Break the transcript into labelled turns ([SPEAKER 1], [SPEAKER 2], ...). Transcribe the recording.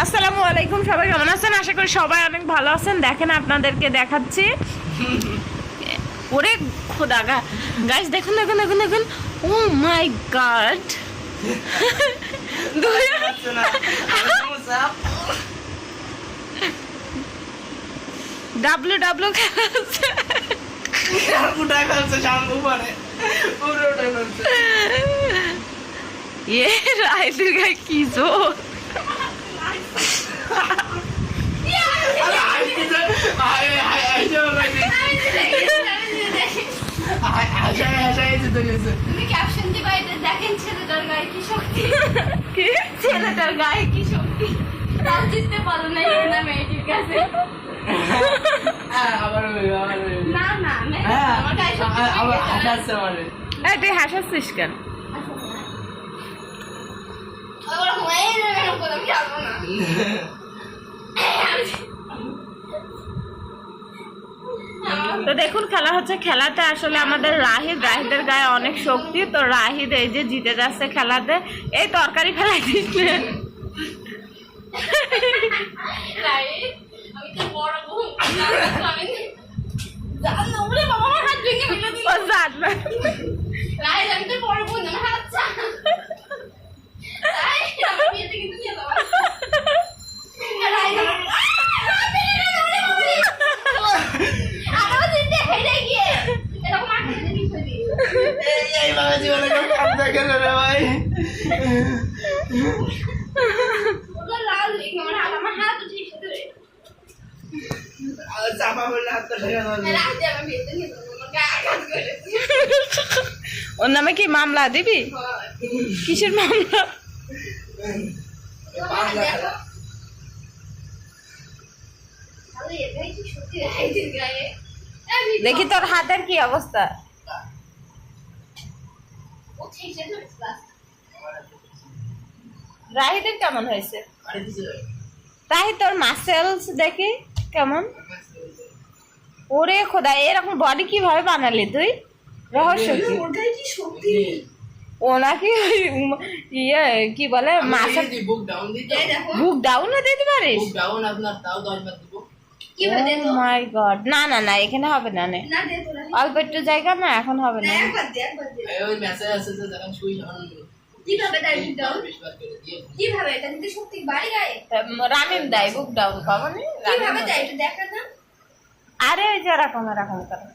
[SPEAKER 1] আসসালামু আলাইকুম, সবাই কেমন আছেন? আশা করি সবাই অনেক ভালো আছেন। দেখেন আপনাদেরকে দেখাচ্ছি। ওরে খোদা গাইস, দেখুন দেখুন দেখুন দেখুন, ও মাই গড, ডাব্লিউ ডাব্লিউ খেলছে, রাইদের গায়ে কি জোর। ছেলেটার গায়ে কি শক্তি, তাও জিততে পারো না না মেয়েটির কাছে। তুই হাসাচ্ছিস কেন? তো দেখুন খেলা হচ্ছে। খেলাতে আসলে আমাদের রাহিদের গায়ে অনেক শক্তি। তো রাহিদ এই যে জিতে যাচ্ছে খেলাতে। এই তরকারি ফেলাই দিস ওর নামে কি মামলা দিবি? কিসের মামলা? দেখি তোর হাতের কি অবস্থা। রাহিদের কেমন হয়েছে? রাহি তোর মাসেলস দেখি কেমন। ওরে খোদা, এরকম বডি কিভাবে বানালি তুই? রহস্য কি? ও নাকি ইয়ে কি বলে, মাসেল বুক ডাউন দিতে পারিস? মাই গড, না না না, এখানে হবে না। অল্প একটু জায়গা না, এখন হবে না। রামিম দেয় বুক ডাউন পাবো না। আরে ওই যে এরকম এরকম করো।